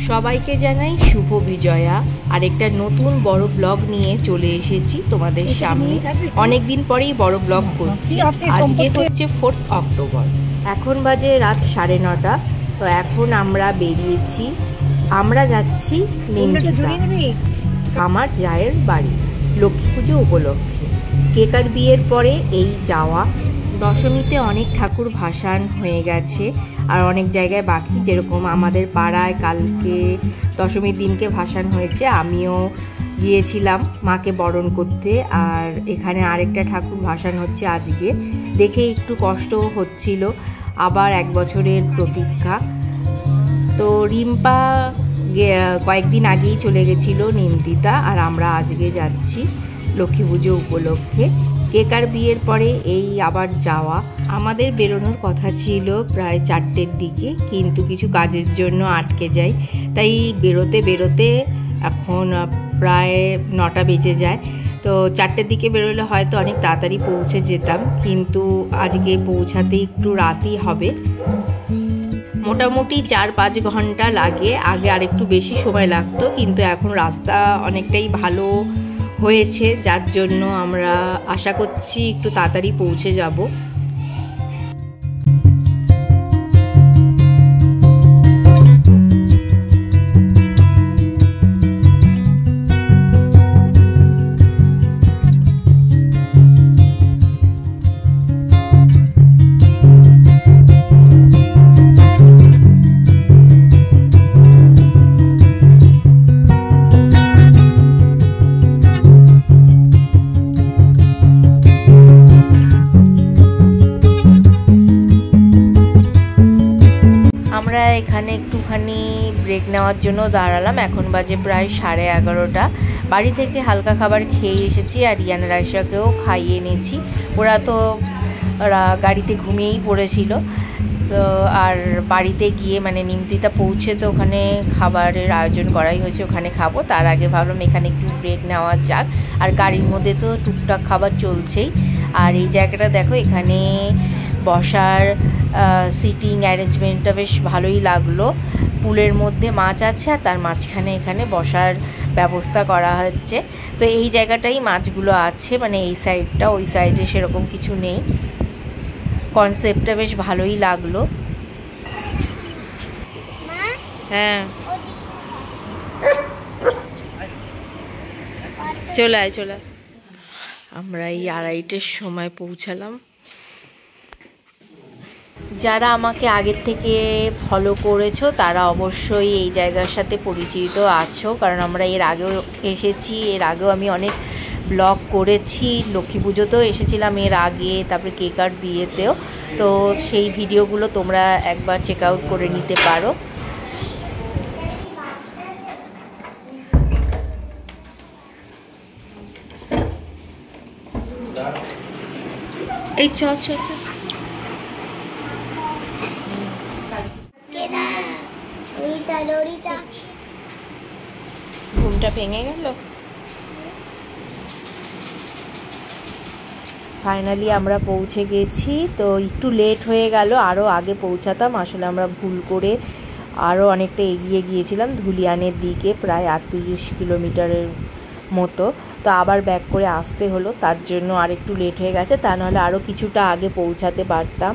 সবাইকে জানাই শুভ বিজয়া। আরেকটা নতুন বড় ব্লগ নিয়ে চলে এসেছি তোমাদের সামনে। অনেকদিন পরেই বড় ব্লগ করছি। আজকে হচ্ছে 4 অক্টোবর। এখন বাজে রাত 9:30। তো এখন আমরা বেরিয়েছি, আমরা যাচ্ছি নিমতিতা, আমার জায়ের বাড়ি, লক্ষ্মী পুজো উপলক্ষে। কেকার বিয়ের পরে এই যাওয়া। দশমীতে অনেক ঠাকুর ভাসান হয়ে গেছে, আর অনেক জায়গায় বাকি, যেরকম আমাদের পাড়ায় কালকে দশমীর দিনকে ভাসান হয়েছে, আমিও গিয়েছিলাম মাকে বরণ করতে। আর এখানে আরেকটা ঠাকুর ভাসান হচ্ছে আজকে, দেখে একটু কষ্টও হচ্ছিল, আবার 1 বছরের প্রতীক্ষা। তো রিম্পা কয়েকদিন আগেই চলে গেছিল নিমতিতা, আর আমরা আজকে যাচ্ছি লক্ষ্মী পুজো উপলক্ষে। কেকার বিয়ের পরে এই আবার যাওয়া। আমাদের বেরোনোর কথা ছিল প্রায় 4টের দিকে, কিন্তু কিছু কাজের জন্য আটকে যাই, তাই বেরোতে বেরোতে এখন প্রায় 9টা বেজে যায়। তো 4টের দিকে বেরোলে হয়তো অনেক তাড়াতাড়ি পৌঁছে যেতাম, কিন্তু আজকে পৌঁছাতে একটু রাতই হবে। মোটামুটি 4-5 ঘন্টা লাগে, আগে আরেকটু বেশি সময় লাগতো, কিন্তু এখন রাস্তা অনেকটাই ভালো হয়েছে, যার জন্য আমরা আশা করছি একটু তাড়াতাড়ি পৌঁছে যাব। এখানে একটুখানি ব্রেক নেওয়ার জন্য দাঁড়ালাম। এখন বাজে প্রায় 11:30। বাড়ি থেকে হালকা খাবার খেয়ে এসেছি, আর রিয়ান রাইসাকেও খাইয়ে এনেছি। ওরা গাড়িতে ঘুমিয়েই পড়েছিল। তো আর বাড়িতে গিয়ে মানে নিমতিতা পৌঁছে তো ওখানে খাবারের আয়োজন করাই হয়েছে, ওখানে খাবো। তার আগে ভাবলাম এখানে একটু ব্রেক নেওয়া যাক। আর গাড়ির মধ্যে তো টুকটাক খাবার চলছেই। আর এই জায়গাটা দেখো, এখানে বসার সিটিং অ্যারেঞ্জমেন্টটা বেশ ভালোই লাগলো। পুলের মধ্যে মাছ আছে, আর তার মাঝখানে এখানে বসার ব্যবস্থা করা হচ্ছে। তো এই জায়গাটাই মাছগুলো আছে, মানে এই সাইডটা, ওই সাইডে সেরকম কিছু নেই। কনসেপ্টটা বেশ ভালোই লাগলো। হ্যাঁ, চলে আয়। আমরা এই 2:30-এর সময় পৌঁছালাম। যারা আমাকে আগের থেকে ফলো করেছো তারা অবশ্যই এই জায়গার সাথে পরিচিত আছো, কারণ আমরা এর আগেও এসেছি। এর আগেও আমি অনেক ব্লগ করেছি, লক্ষ্মী পুজোতেও এসেছিলাম এর আগে, তারপরে কেকার বিয়েতেও। তো সেই ভিডিওগুলো তোমরা একবার চেক আউট করে নিতে পারো। এই চ ঘুমটা ভেঙে গেল। ফাইনালি আমরা পৌঁছে গেছি। তো একটু লেট হয়ে গেল, আরও আগে পৌঁছাতাম। আসলে আমরা ভুল করে আরও অনেকটা এগিয়ে গিয়েছিলাম ধুলিয়ানের দিকে, প্রায় 38 কিলোমিটারের মতো। তো আবার ব্যাক করে আসতে হলো, তার জন্য আর একটু লেট হয়ে গেছে। তা নাহলে আরও কিছুটা আগে পৌঁছাতে পারতাম।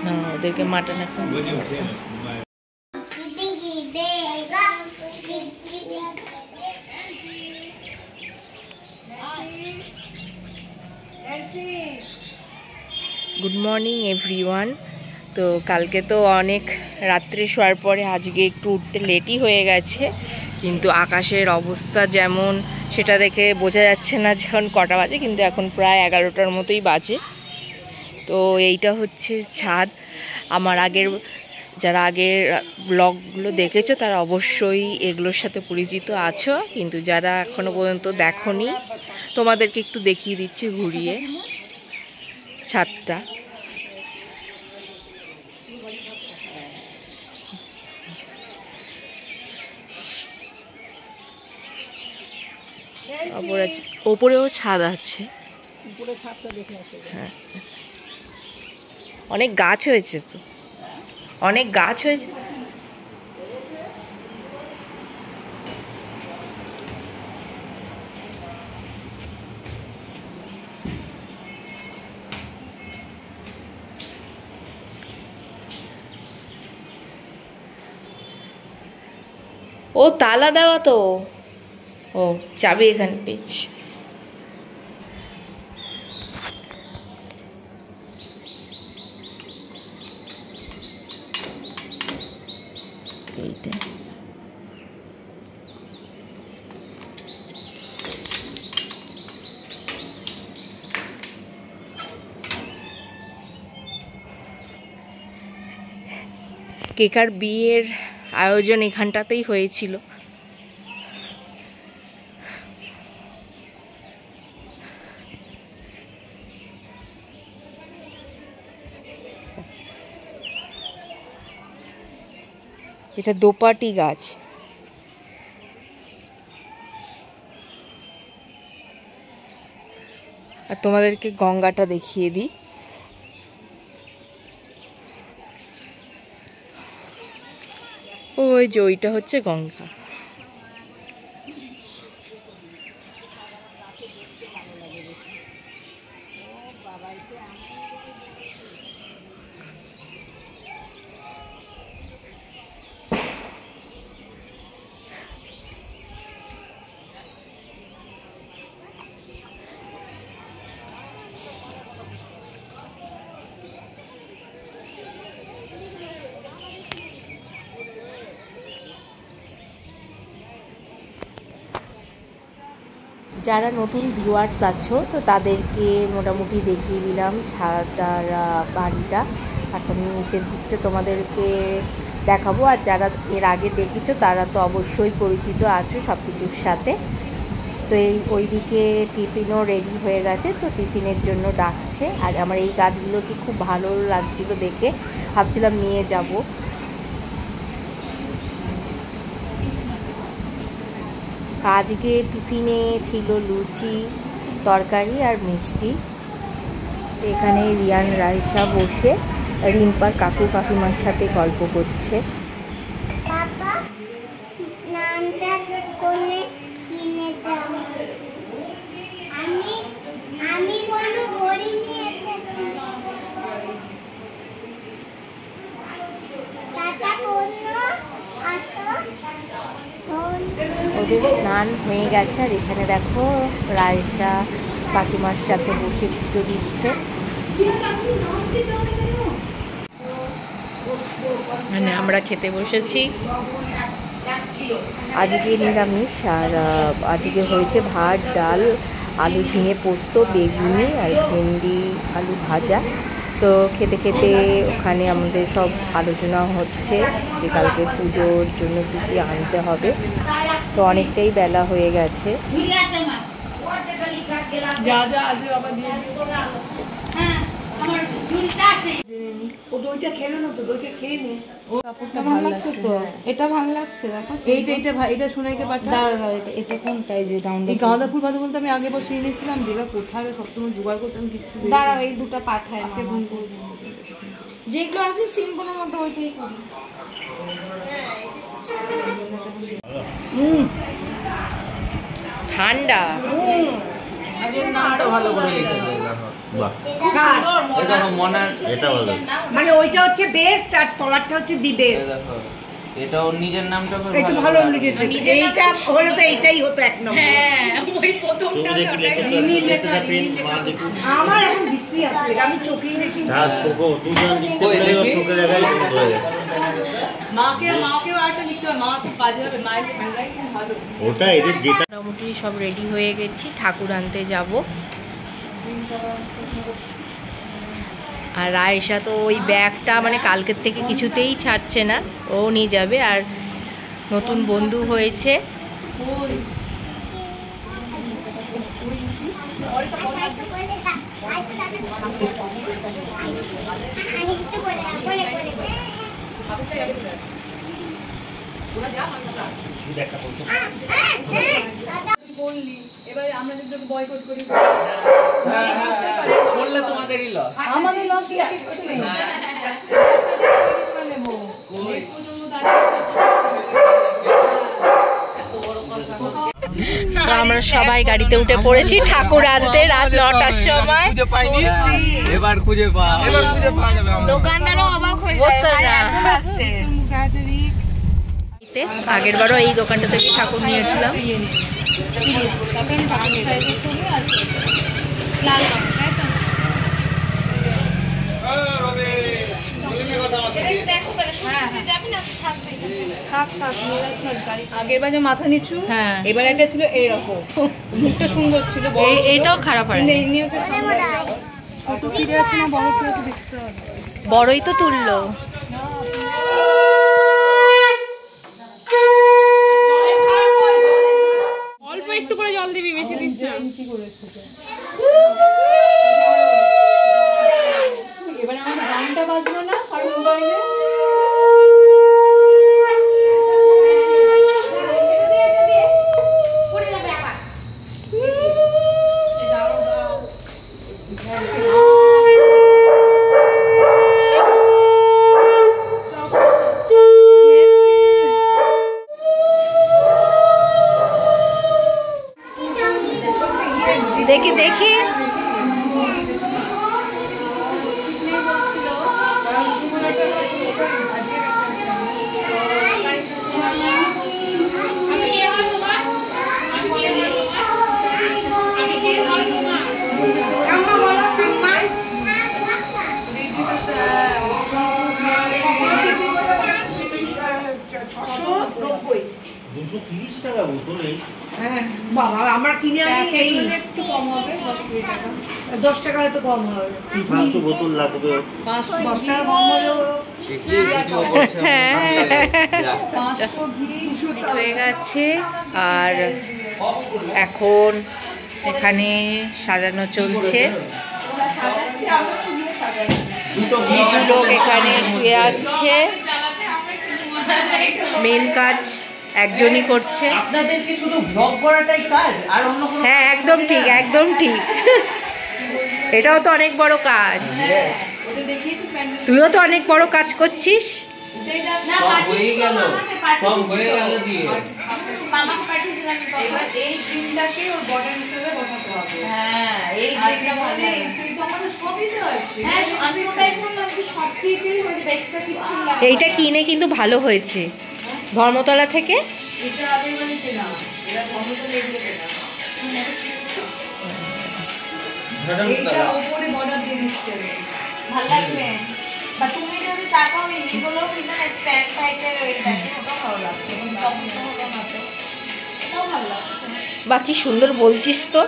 না, ওদেরকে মাটন এখন গুড মর্নিং এভরিওয়ান। তো কালকে তো অনেক রাত্রে শোয়ার পরে আজকে একটু উঠতে লেটই হয়ে গেছে, কিন্তু আকাশের অবস্থা যেমন সেটা দেখে বোঝা যাচ্ছে না যখন কটা বাজে, কিন্তু এখন প্রায় 11টার মতোই বাজে। তো এইটা হচ্ছে ছাদ। আমার যারা আগের ব্লগগুলো দেখেছো তারা অবশ্যই এগুলোর সাথে পরিচিত আছো, কিন্তু যারা এখনো পর্যন্ত দেখোনি তোমাদেরকে একটু দেখিয়ে দিচ্ছি ঘুরিয়ে ছাদটা। ওপরেও ছাদ আছে। হ্যাঁ, অনেক গাছ হয়েছে তো, অনেক গাছ হয়েছে। ও তালা দেওয়া তো, ও চাবি এখানে পেয়েছি। এইটা কেকার বিয়ের আয়োজন এখানটাতেই হয়েছিল। এটা দোপাটি গাছ। আর তোমাদেরকে গঙ্গাটা দেখিয়ে দিই। ওই যে ওইটা হচ্ছে গঙ্গা। যারা নতুন ভিউয়ার্স আছো তো তাদেরকে মোটামুটি দেখিয়ে দিলাম ছাদারা বাড়িটা। এখন নিচের দিকটা তোমাদেরকে দেখাবো। আর যারা এর আগে দেখেছো তারা তো অবশ্যই পরিচিত আছো সব কিছুর সাথে। তো ওইদিকে টিফিনও রেডি হয়ে গেছে, তো টিফিনের জন্য ডাকছে। আর আমার এই গাছগুলোকে খুব ভালো লাগছিল দেখে, ভাবছিলাম নিয়ে যাব। আজকে টিফিনে ছিল লুচি, তরকারি আর মিষ্টি। এখানে রিয়ান রাইসা বসে রিম্পার কাকু কাকিমার সাথে গল্প করছে। ওদের স্নান হয়ে গেছে। আর এখানে দেখো রাইসা কাকিমার সাথে বসে পুজো দিচ্ছে। মানে আমরা খেতে বসেছি। আজকে নিরামিষ। আর আজকে হয়েছে ভাত, ডাল, আলু ঝিঙে পোস্ত, বেগুনি আর ভেন্ডি আলু ভাজা। তো খেতে খেতে ওখানে আমাদের সব আলোচনা হচ্ছে যে কালকে পুজোর জন্য কী কী আনতে হবে। তো অনেকটাই বেলা হয়ে গেছে। এটা ভালো লাগছে। এটা শোনাইতে পারতাম। এটা কোনটাই যে গাঁদা ফুল বাদে বলতে আমি আগে বছর এনেছিলাম। দেবা কোথায় সবসময় জোগাড় করতাম কিছু। দাঁড়াও এই দুটো পাঠায় যেগুলো আছে সিম্পলের মধ্যে ওইটাই। ঠান্ডা মানে ওইটা হচ্ছে বেস্ট আর তলারটা হচ্ছে দি বেস্ট। এটা ওর নিজের নামটা একটু ভালো লিখেছে। এইটা হলে তো এইটাই হতো এক নম্বর। হ্যাঁ ওই প্রথমটা রিনি লেখা। আমার এখন বিশ্রী আছে, আমি চোখেই দেখি না। চোখও তুই যখন লিখতে বলে চোখে দেখাই হয়ে গেছে। মাকে আরটা লিখতে হবে। মা কাজে হবে, মায়ের হ্যান্ডরাইটিং ভালো। ওটা এদের যেটা মোটামুটি সব রেডি হয়ে গেছি, ঠাকুর আনতে যাব। আর রায়সা তো ওই ব্যাগটা মানে কালকের থেকে কিছুতেই ছাড়ছে না, ও নিয়ে যাবে। আর নতুন বন্ধু হয়েছে। এবারে আমরা যদি বয়কট করি বললে তোমাদেরই লস। আমাদের লস তো আমরা সবাই গাড়িতে উঠে পড়েছি ঠাকুর আনতে রাত 9টার সময়। এবার খুঁজে পাওয়া যাবে। দোকানদারও অবাক হয়ে যায়। দেখতে। আগের বারও এই দোকানটা থেকে ঠাকুর নিয়েছিলাম। তারপরে আমি পাখি সাইজের ছবি আর লাল রঙ, তাই তো? আগের বার যে মাথা নিচু, হ্যাঁ। এবার এটা ছিল এইরকম, মুখটা সুন্দর ছিল, বড় ছিল। এইটাও খারাপ হয় কিন্তু না। এমনি হচ্ছে সামনে ছোট ফিরে আছে না বড় ফিরে আছে দেখতে হবে। বড়ই তো তুললো। অল্প একটু করে জল দিবি, বেশি দিস না। এবারে আমার গানটা বাজলো না কারণ মোবাইলে। দেখি দেখি। টাকা বোতল এই। হ্যাঁ বাবা আমরা কিনে আনি এই একটু কম হবে, 10-20 টাকা। 10 টাকা হয়তো কম হবে। কি ফালতু বোতল লাগবে? 10 টাকা কম হলেও ভিডিও করছে হ্যাঁ। 500 ঘি হয়ে গেছে আর এখন এখানে সাজানো চলছে। কিছু লোক এখানে শুয়ে আছে। মেন কাজ একজনই করছে। আপনাদের কি শুধু ব্লগ করাটাই কাজ আর অন্য কোনো? হ্যাঁ একদম ঠিক, একদম ঠিক। এটাও তো অনেক বড় কাজ। তুইও তো অনেক বড় কাজ করছিস। সব হয়ে গেল, সব হয়ে গেল দিয়ে মামাকে পাঠিয়েছিলাম এবার এই ডিমটাকে ওর বর্ডার হিসেবে বসাতে হবে। হ্যাঁ এই ডিমটা ভালো এই আমাদের সবই তো আছে। হ্যাঁ আমি ওটাই বললাম যে সব দিকেই হয়ে যাবে, এক্সট্রা কিছু লাগবে। এইটা কিনে কিন্তু ভালো হয়েছে ধর্মতলা থেকে। এটা আগে মানে কেনা এটা ধর্মতলা এগুলো কেনা এইটা উপরে বর্ডার দিয়ে দিচ্ছে, ভালো লাগবে। বা তুমি যদি তাকাও এইগুলো কিন্তু না স্ট্যান্ড টাইপের ওই প্যাচে ওটা ভালো লাগছে, কিন্তু তখন তো হলো না, তো এটাও ভালো লাগছে। বাকি সুন্দর বলছিস তো।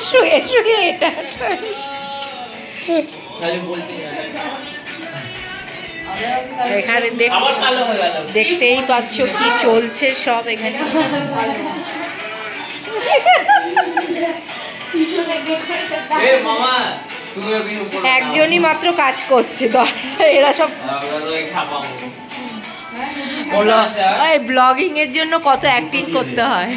শুয়ে শুয়ে এটা খালি বলতে এখানে আবার কালো হয়ে গেল। দেখতেই পাচ্ছ কি চলছে সব এখানে। এ মামা তুমি ওখানে উপরে একজনই মাত্র কাজ করছে, এরা সব আমরা তো এই খাপাবো। ব্লগিং এর জন্য কত অ্যাক্টিং করতে হয়।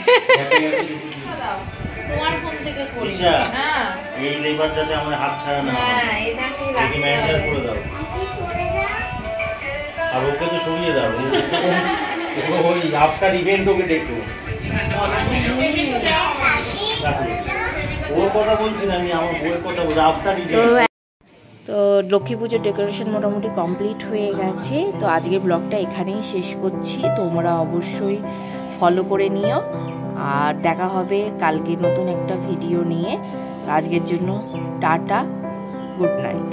তোমার ফোন থেকে করি। ঈশা, হ্যাঁ এই লেবার যাতে আমার হাত ছাড়া না হয়। হ্যাঁ এটাকে একে রাখতে ম্যানেজার হবে। করে দাও। আর ওকে তো সরিয়ে দাও। ওই আফটার ইভেন্ট ওকে দেখো। ওর কথা বলছি না, আমি আমার বউয়ের কথা বলছি। After event. তো লক্ষ্মী পুজোর ডেকোরেশন মোটামুটি কমপ্লিট হয়ে গেছে। তো আজকের ব্লগটা এখানেই শেষ করছি। তোমরা অবশ্যই ফলো করে নিও আর দেখা হবে কালকে নতুন একটা ভিডিও নিয়ে। আজকের জন্য টাটা, গুড নাইট।